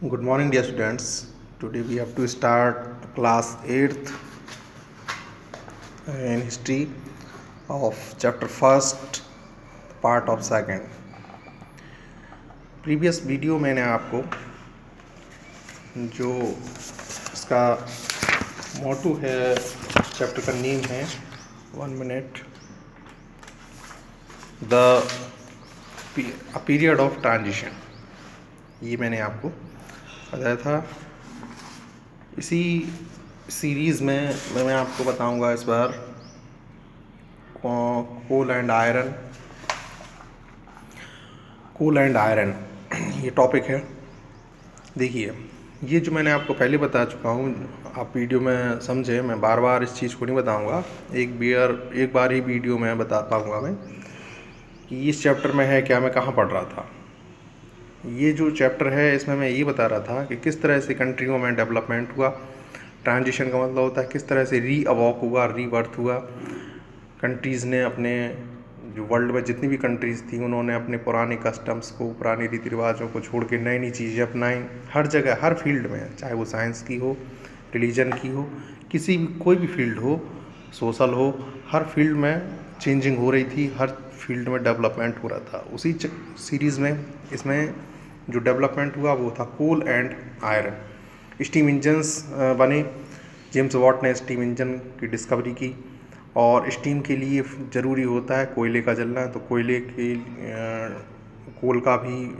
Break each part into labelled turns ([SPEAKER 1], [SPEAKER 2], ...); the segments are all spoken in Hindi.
[SPEAKER 1] Good morning, dear students. Today we have to start class 8th in history of chapter 1st, part of 2nd. Previous video मैंने आपको जो इसका मोटो है, चैप्टर का नेम है 1 minute, the period of transition, ये मैंने आपको बताया था। इसी सीरीज़ में मैं आपको बताऊंगा इस बार कोल एंड आयरन ये टॉपिक है। देखिए, ये जो मैंने आपको पहले बता चुका हूँ, आप वीडियो में समझे, मैं बार बार इस चीज़ को नहीं बताऊंगा। एक बार ही वीडियो में बता पाऊँगा मैं कि इस चैप्टर में है क्या, मैं कहाँ पढ़ रहा था। ये जो चैप्टर है इसमें मैं ये बता रहा था कि किस तरह से कंट्रियों में डेवलपमेंट हुआ। ट्रांजिशन का मतलब होता है किस तरह से रीअवॉक हुआ, रीबर्थ हुआ। कंट्रीज़ ने अपने जो वर्ल्ड में जितनी भी कंट्रीज़ थी उन्होंने अपने पुराने कस्टम्स को, पुराने रीति रिवाजों को छोड़ के नई नई चीज़ें अपनाई। हर जगह, हर फील्ड में, चाहे वो साइंस की हो, रिलीजन की हो, कोई भी फील्ड हो, सोशल हो, हर फील्ड में चेंजिंग हो रही थी, हर फील्ड में डेवलपमेंट हो रहा था। उसी सीरीज़ में इसमें जो डेवलपमेंट हुआ वो था कोल एंड आयरन। स्टीम इंजन्स बने, जेम्स वॉट ने स्टीम इंजन की डिस्कवरी की। और स्टीम के लिए ज़रूरी होता है कोयले का जलना, तो कोल का भी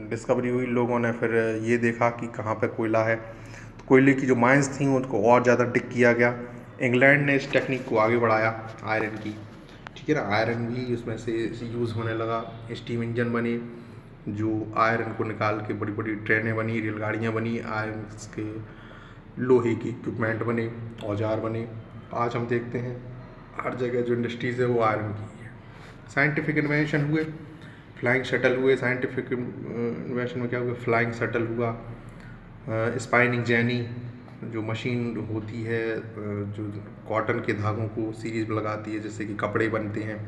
[SPEAKER 1] डिस्कवरी हुई। लोगों ने फिर ये देखा कि कहाँ पे कोयला है, तो कोयले की जो माइंस थी उनको और ज़्यादा डिग किया गया। इंग्लैंड ने इस टेक्निक को आगे बढ़ाया आयरन की, ठीक है ना। आयरन भी उसमें से यूज़ होने लगा। स्टीम इंजन बने, जो आयरन को निकाल के बड़ी बड़ी ट्रेनें बनी, रेलगाड़ियाँ बनी, आयरन के लोहे की इक्विपमेंट बने, औजार बने। आज हम देखते हैं हर जगह जो इंडस्ट्रीज़ है वो आयरन की है। साइंटिफिक इन्वेंशन हुए, फ्लाइंग शटल हुए। साइंटिफिक इन्वेंशन में क्या हुआ? फ्लाइंग शटल हुआ। स्पाइनिंग जेनी जो मशीन होती है, जो कॉटन के धागों को सीरीज में लगाती है, जैसे कि कपड़े बनते हैं,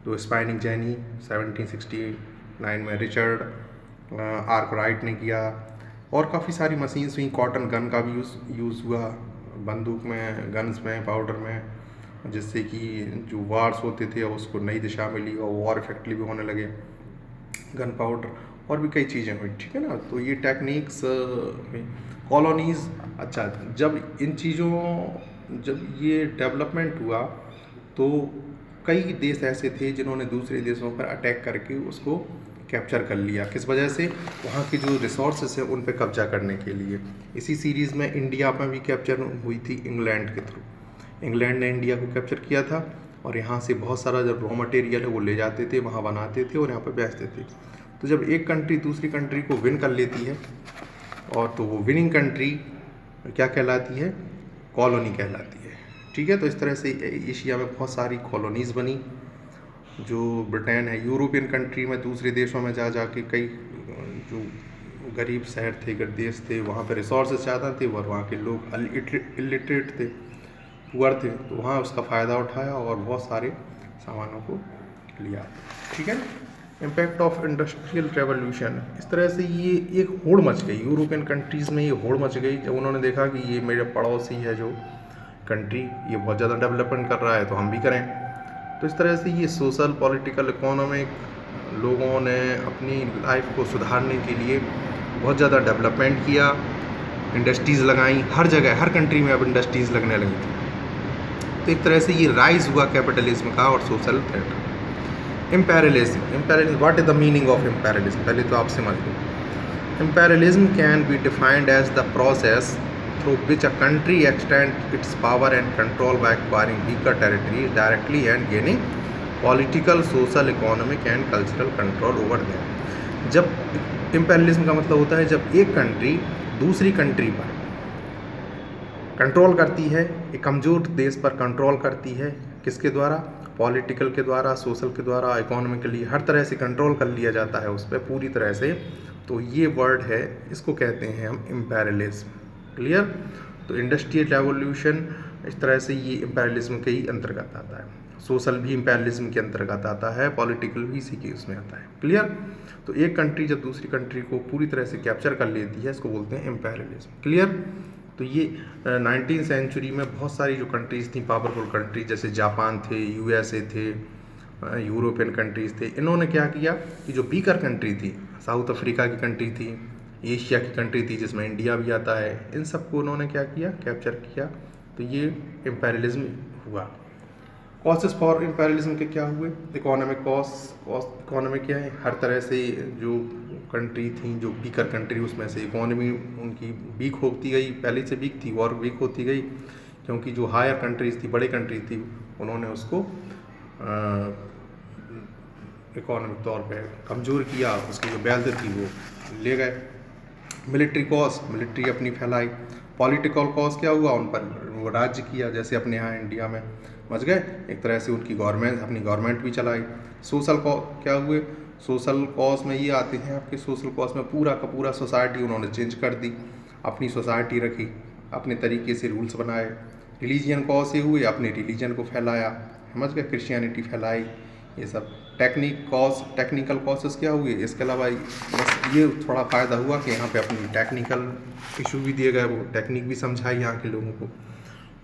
[SPEAKER 1] तो स्पाइनिंग जेनी 1769 में रिचर्ड आर्कराइट ने किया। और काफ़ी सारी मशीन्स हुई। कॉटन गन का भी यूज़ हुआ, बंदूक में, गन्स में, पाउडर में, जिससे कि जो वार्स होते थे उसको नई दिशा मिली और वॉर इफेक्टिव भी होने लगे। गन पाउडर और भी कई चीज़ें हुई, ठीक है ना। तो ये टेक्निक्स कॉलोनीज़। अच्छा, जब ये डेवलपमेंट हुआ तो कई देश ऐसे थे जिन्होंने दूसरे देशों पर अटैक करके उसको कैप्चर कर लिया। किस वजह से? वहाँ की जो रिसोर्सेस है उन पे कब्जा करने के लिए। इसी सीरीज़ में इंडिया में भी कैप्चर हुई थी इंग्लैंड के थ्रू। इंग्लैंड ने इंडिया को कैप्चर किया था और यहाँ से बहुत सारा जो रॉ मटेरियल है वो ले जाते थे, वहाँ बनाते थे और यहाँ पर बेचते थे। तो जब एक कंट्री दूसरी कंट्री को विन कर लेती है, और तो वो विनिंग कंट्री क्या कहलाती है? कॉलोनी कहलाती है, ठीक है। तो इस तरह से एशिया में बहुत सारी कॉलोनीज़ बनी। जो ब्रिटेन है, यूरोपियन कंट्री में, दूसरे देशों में जा के कई जो गरीब शहर थे, देश थे, वहाँ पे रिसोर्सेज ज़्यादा थे और वहाँ के लोग इलिटरेट थे, पुअर थे, तो वहाँ उसका फ़ायदा उठाया और बहुत सारे सामानों को लिया, ठीक है। इम्पैक्ट ऑफ इंडस्ट्रियल रेवोल्यूशन, इस तरह से ये एक होड़ मच गई यूरोपियन कंट्रीज़ में। ये होड़ मच गई जब उन्होंने देखा कि ये मेरे पड़ोसी है जो कंट्री, ये बहुत ज़्यादा डेवलपमेंट कर रहा है, तो हम भी करें। तो इस तरह से ये सोशल, पॉलिटिकल, इकोनॉमिक, लोगों ने अपनी लाइफ को सुधारने के लिए बहुत ज़्यादा डेवलपमेंट किया। इंडस्ट्रीज़ लगाई हर जगह, हर कंट्री में अब इंडस्ट्रीज़ लगने लगी थी। तो एक तरह से ये राइज हुआ कैपिटलिज्म का और social threat. Imperialism, what is the meaning of imperialism? पहले तो आप समझ लो। Imperialism can be defined as the process through which a country extend its power and control by acquiring weaker territory directly and gaining political, social, economic and cultural control over them. जब इम्पेरियलिज्म का मतलब होता है जब एक कंट्री दूसरी कंट्री पर कंट्रोल करती है, एक कमज़ोर देश पर कंट्रोल करती है। किसके द्वारा? पॉलिटिकल के द्वारा, सोशल के द्वारा, इकोनॉमिकली, हर तरह से कंट्रोल कर लिया जाता है उस पर पूरी तरह से। तो ये वर्ड है, इसको कहते हैं हम इम्पेरियलिज्म। क्लियर? तो इंडस्ट्रियल रेवोल्यूशन इस तरह से ये इम्पेरियलिज्म के ही अंतर्गत आता है। सोशल भी इम्पेरियलिज्म के अंतर्गत आता है, पॉलिटिकल भी इसी के उसमें आता है। क्लियर? तो एक कंट्री जब दूसरी कंट्री को पूरी तरह से कैप्चर कर लेती है, इसको बोलते हैं इम्पेरियलिज्म। क्लियर? तो ये 19वीं सेंचुरी में बहुत सारी जो कंट्रीज़ थी, पावरफुल कंट्री, जैसे जापान थे, यूएसए थे, यूरोपियन कंट्रीज़ थे, इन्होंने क्या किया कि जो वीकर कंट्री थी, साउथ अफ्रीका की कंट्री थी, एशिया की कंट्री थी जिसमें इंडिया भी आता है, इन सबको उन्होंने क्या किया, कैप्चर किया। तो ये इम्पेरियलिज्म हुआ। कॉसेस फॉर इम्पेरियलिज्म के क्या हुए? इकोनॉमिक इकोनॉमिक क्या है, हर तरह से जो कंट्री थी, जो वीकर कंट्री, उसमें से इकोनॉमी उनकी वीक होती गई, पहले से वीक थी और वीक होती गई, क्योंकि जो हायर कंट्रीज थी, बड़े कंट्री थी, उन्होंने उसको इकोनॉमिक तौर पे कमज़ोर किया, उसकी जो वेल्थ थी वो ले गए। मिलिट्री कॉस्ट, मिलिट्री अपनी फैलाई। पॉलिटिकल कॉस्ट क्या हुआ, उन पर वो राज्य किया, जैसे अपने यहाँ इंडिया में समझ गए, एक तरह से उनकी गवर्नमेंट, अपनी गवर्नमेंट भी चलाई। सोशल क्या हुए, सोशल कॉज में ये आते हैं आपके, सोशल कॉज में पूरा का पूरा सोसाइटी उन्होंने चेंज कर दी, अपनी सोसाइटी रखी, अपने तरीके से रूल्स बनाए। रिलीजियन कॉज से हुए, अपने रिलीजन को फैलाया, समझ गए, क्रिश्चियनिटी फैलाई, ये सब। टेक्निकल कॉसेस क्या हुए, इसके अलावा बस ये थोड़ा फ़ायदा हुआ कि यहाँ पे अपनी टेक्निकल इशू भी दिए गए, वो टेक्निक भी समझाई यहाँ के लोगों को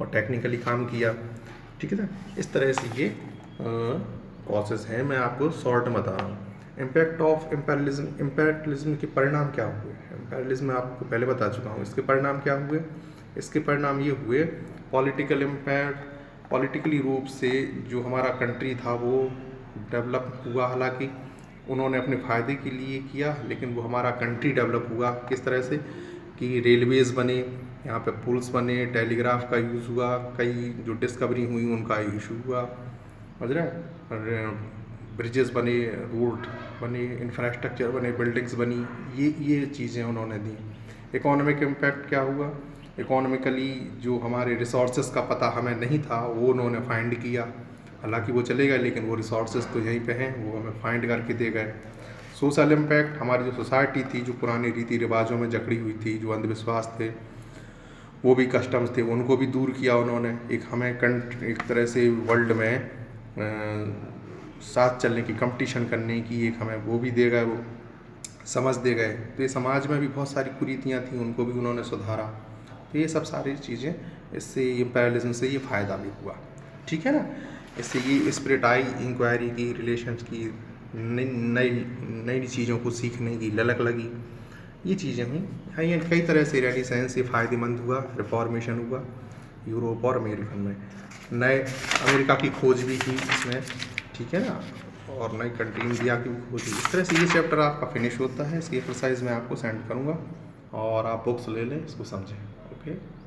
[SPEAKER 1] और टेक्निकली काम किया, ठीक है ना। इस तरह से ये कॉसेस हैं, मैं आपको शॉर्ट में बता रहा हूँ। इम्पैक्ट ऑफ इम्पेरियलिज्म, इम्पेरियलिज्म के परिणाम क्या हुए? इम्पेरियलिज्म मैं आपको पहले बता चुका हूँ, इसके परिणाम क्या हुए? इसके परिणाम ये हुए, पॉलिटिकल इम्पैक्ट, पॉलिटिकली रूप से जो हमारा कंट्री था वो डेवलप हुआ, हालांकि उन्होंने अपने फ़ायदे के लिए किया, लेकिन वो हमारा कंट्री डेवलप हुआ किस तरह से कि रेलवेज़ बने, यहाँ पे पुल्स बने, टेलीग्राफ का यूज़ हुआ, कई जो डिस्कवरी हुई उनका इशू हुआ, समझ रहे हैं, ब्रिजेस बने, रोड बने, इंफ्रास्ट्रक्चर बने, बिल्डिंग्स बनी, ये चीज़ें उन्होंने दी। इकोनॉमिक इम्पैक्ट क्या हुआ? इकोनॉमिकली जो हमारे रिसोर्सेज का पता हमें नहीं था वो उन्होंने फाइंड किया, हालांकि वो चले गए लेकिन वो रिसोर्सेज तो यहीं पे हैं, वो हमें फाइंड करके दे गए। सोशल इम्पैक्ट, हमारी जो सोसाइटी थी, जो पुराने रीति रिवाजों में जकड़ी हुई थी, जो अंधविश्वास थे, वो भी कस्टम्स थे, उनको भी दूर किया उन्होंने। एक हमें एक तरह से वर्ल्ड में साथ चलने की, कंपटीशन करने की एक हमें वो भी दे गए, वो समझ दे गए। तो ये समाज में भी बहुत सारी कुरीतियाँ थी, उनको भी उन्होंने सुधारा। तो ये सब सारी चीज़ें, इससे इम्पेरियलिज्म से ये फ़ायदा भी हुआ, ठीक है ना। इससे ये स्पिरिट आई, इंक्वायरी की, रिलेशंस की, नई नई चीज़ों को सीखने की ललक लगी, ये चीज़ें हुई। ये कई तरह से रेनेसांस से फ़ायदेमंद हुआ, रिफॉर्मेशन हुआ यूरोप और अमेरिकन में। नए अमेरिका की खोज भी की इसमें, ठीक है ना, और नई कंट्री इंडिया की भी खोज हुई। इस तरह से ये चैप्टर आपका फिनिश होता है। इसकी एक्सरसाइज मैं आपको सेंड करूँगा और आप बुक्स ले लें, इसको समझें। ओके।